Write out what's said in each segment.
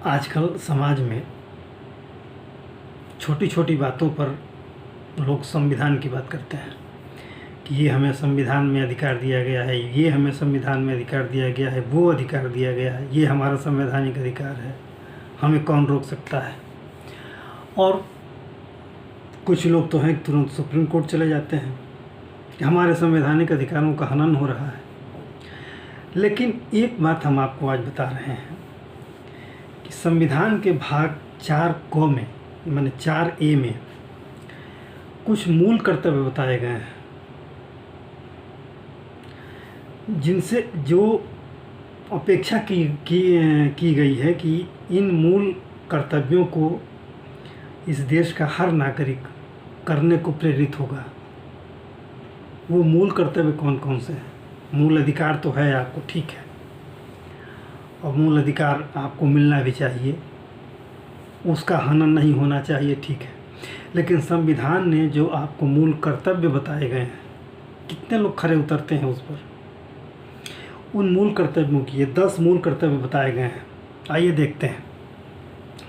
आजकल समाज में छोटी छोटी बातों पर लोग संविधान की बात करते हैं कि ये हमें संविधान में अधिकार दिया गया है, ये हमें संविधान में अधिकार दिया गया है, वो अधिकार दिया गया है, ये हमारा संवैधानिक अधिकार है, हमें कौन रोक सकता है। और कुछ लोग तो हैं तुरंत सुप्रीम कोर्ट चले जाते हैं कि हमारे संवैधानिक अधिकारों का हनन हो रहा है। लेकिन एक बात हम आपको आज बता रहे हैं कि संविधान के भाग 4 क में माने 4A में कुछ मूल कर्तव्य बताए गए हैं, जिनसे जो अपेक्षा की गई है कि इन मूल कर्तव्यों को इस देश का हर नागरिक करने को प्रेरित होगा। वो मूल कर्तव्य कौन कौन से हैं? मूल अधिकार तो है आपको, ठीक है, और मूल अधिकार आपको मिलना भी चाहिए, उसका हनन नहीं होना चाहिए, ठीक है। लेकिन संविधान ने जो आपको मूल कर्तव्य बताए गए हैं, कितने लोग खरे उतरते हैं उस पर? उन मूल कर्तव्यों की ये 10 मूल कर्तव्य बताए गए हैं। आइए देखते हैं,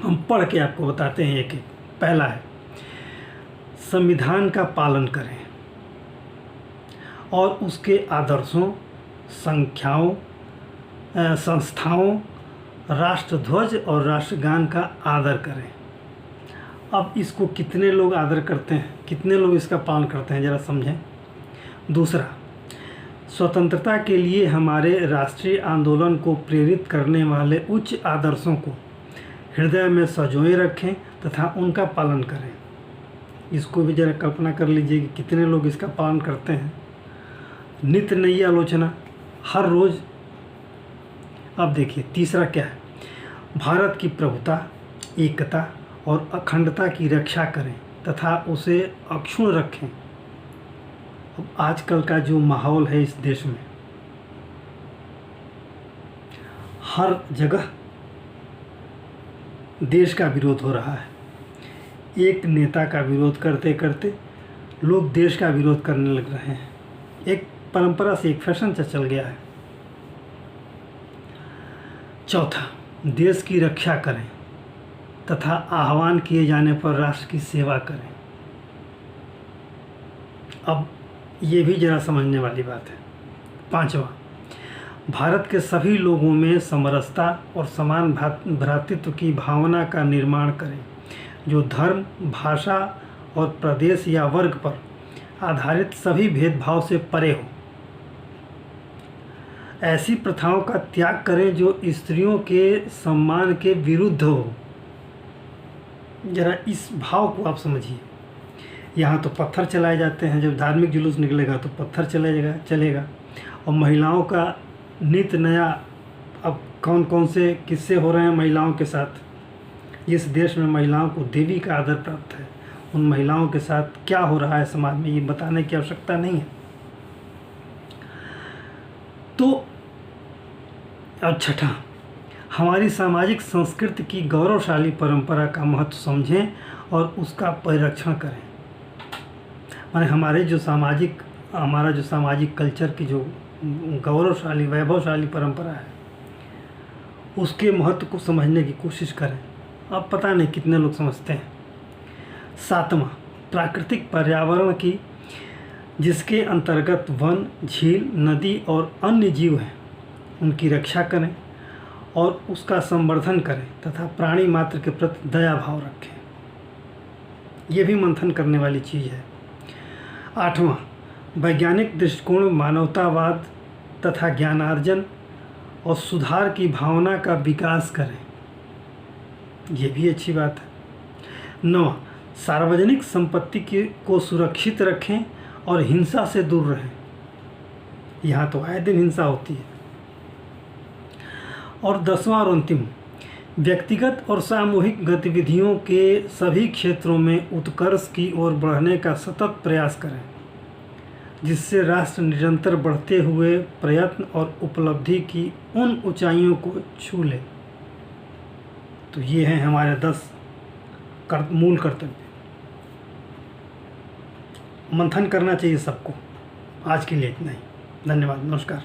हम पढ़ के आपको बताते हैं एक एक। पहला है, संविधान का पालन करें और उसके आदर्शों, संस्थाओं, राष्ट्रध्वज और राष्ट्रगान का आदर करें। अब इसको कितने लोग आदर करते हैं, कितने लोग इसका पालन करते हैं, ज़रा समझें। दूसरा, स्वतंत्रता के लिए हमारे राष्ट्रीय आंदोलन को प्रेरित करने वाले उच्च आदर्शों को हृदय में संजोए रखें तथा उनका पालन करें। इसको भी ज़रा कल्पना कर लीजिए कि कितने लोग इसका पालन करते हैं। नित्य नई आलोचना, हर रोज़। अब देखिए तीसरा क्या है, भारत की प्रभुता, एकता और अखंडता की रक्षा करें तथा उसे अक्षुण्ण रखें। अब आजकल का जो माहौल है इस देश में, हर जगह देश का विरोध हो रहा है। एक नेता का विरोध करते करते लोग देश का विरोध करने लग रहे हैं। एक परंपरा से एक फैशन चल गया है। चौथा, देश की रक्षा करें तथा आह्वान किए जाने पर राष्ट्र की सेवा करें। अब ये भी जरा समझने वाली बात है। पांचवा, भारत के सभी लोगों में समरसता और समान भ्रातृत्व की भावना का निर्माण करें, जो धर्म, भाषा और प्रदेश या वर्ग पर आधारित सभी भेदभाव से परे हो। ऐसी प्रथाओं का त्याग करें जो स्त्रियों के सम्मान के विरुद्ध हो। जरा इस भाव को आप समझिए। यहाँ तो पत्थर चलाए जाते हैं, जब धार्मिक जुलूस निकलेगा तो पत्थर चलेगा। और महिलाओं का नित्य नया, अब कौन कौन से किस्से हो रहे हैं महिलाओं के साथ। इस देश में महिलाओं को देवी का आदर प्राप्त है। उन महिलाओं के साथ क्या हो रहा है समाज में, ये बताने की आवश्यकता नहीं है। तो अब छठा, हमारी सामाजिक संस्कृति की गौरवशाली परंपरा का महत्व समझें और उसका परिरक्षण करें। माने हमारा जो सामाजिक कल्चर की जो गौरवशाली, वैभवशाली परंपरा है, उसके महत्व को समझने की कोशिश करें। अब पता नहीं कितने लोग समझते हैं। सातवां, प्राकृतिक पर्यावरण की, जिसके अंतर्गत वन, झील, नदी और अन्य जीव हैं, उनकी रक्षा करें और उसका संवर्धन करें तथा प्राणी मात्र के प्रति दया भाव रखें। ये भी मंथन करने वाली चीज़ है। आठवां, वैज्ञानिक दृष्टिकोण, मानवतावाद तथा ज्ञानार्जन और सुधार की भावना का विकास करें। ये भी अच्छी बात है। 9, सार्वजनिक संपत्ति को सुरक्षित रखें और हिंसा से दूर रहें। यहाँ तो आए दिन हिंसा होती है। और 10वां और अंतिम, व्यक्तिगत और सामूहिक गतिविधियों के सभी क्षेत्रों में उत्कर्ष की ओर बढ़ने का सतत प्रयास करें, जिससे राष्ट्र निरंतर बढ़ते हुए प्रयत्न और उपलब्धि की उन ऊंचाइयों को छू ले। तो ये हैं हमारे 10 मूल कर्तव्य। मंथन करना चाहिए सबको। आज के लिए इतना ही। धन्यवाद, नमस्कार।